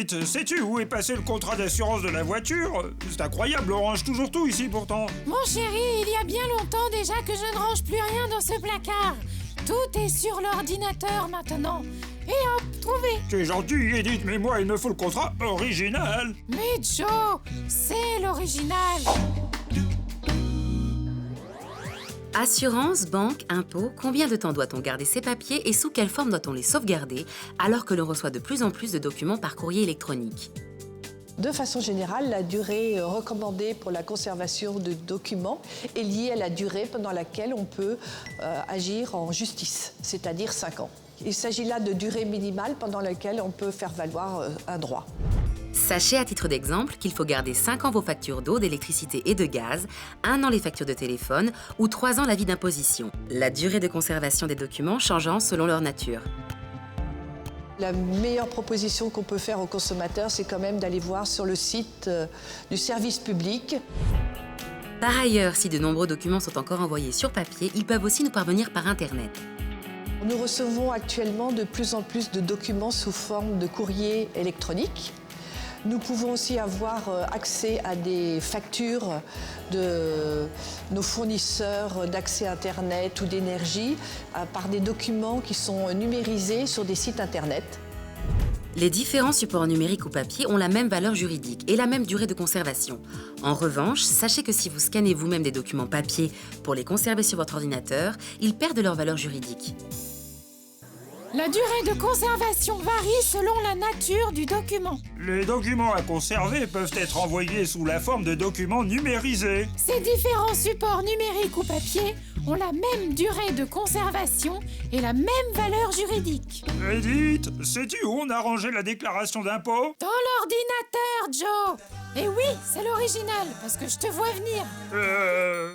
Edith, sais-tu où est passé le contrat d'assurance de la voiture? C'est incroyable, on range toujours tout ici pourtant. Mon chéri, il y a bien longtemps déjà que je ne range plus rien dans ce placard. Tout est sur l'ordinateur maintenant. Et hop, trouvé. C'est gentil, Edith, mais moi, il me faut le contrat original. Mais Joe, c'est l'original. Assurance, banque, impôts, combien de temps doit-on garder ces papiers et sous quelle forme doit-on les sauvegarder alors que l'on reçoit de plus en plus de documents par courrier électronique? De façon générale, la durée recommandée pour la conservation de documents est liée à la durée pendant laquelle on peut agir en justice, c'est-à-dire 5 ans. Il s'agit là de durée minimale pendant laquelle on peut faire valoir un droit. Sachez à titre d'exemple qu'il faut garder 5 ans vos factures d'eau, d'électricité et de gaz, 1 an les factures de téléphone ou 3 ans l'avis d'imposition. La durée de conservation des documents changeant selon leur nature. La meilleure proposition qu'on peut faire aux consommateurs, c'est quand même d'aller voir sur le site du service public. Par ailleurs, si de nombreux documents sont encore envoyés sur papier, ils peuvent aussi nous parvenir par Internet. Nous recevons actuellement de plus en plus de documents sous forme de courrier électronique. Nous pouvons aussi avoir accès à des factures de nos fournisseurs d'accès Internet ou d'énergie par des documents qui sont numérisés sur des sites Internet. Les différents supports numériques ou papier ont la même valeur juridique et la même durée de conservation. En revanche, sachez que si vous scannez vous-même des documents papier pour les conserver sur votre ordinateur, ils perdent leur valeur juridique. La durée de conservation varie selon la nature du document. Les documents à conserver peuvent être envoyés sous la forme de documents numérisés. Ces différents supports numériques ou papier ont la même durée de conservation et la même valeur juridique. Edith, sais-tu où on a rangé la déclaration d'impôt? Dans l'ordinateur, Joe. Et oui, c'est l'original, parce que je te vois venir.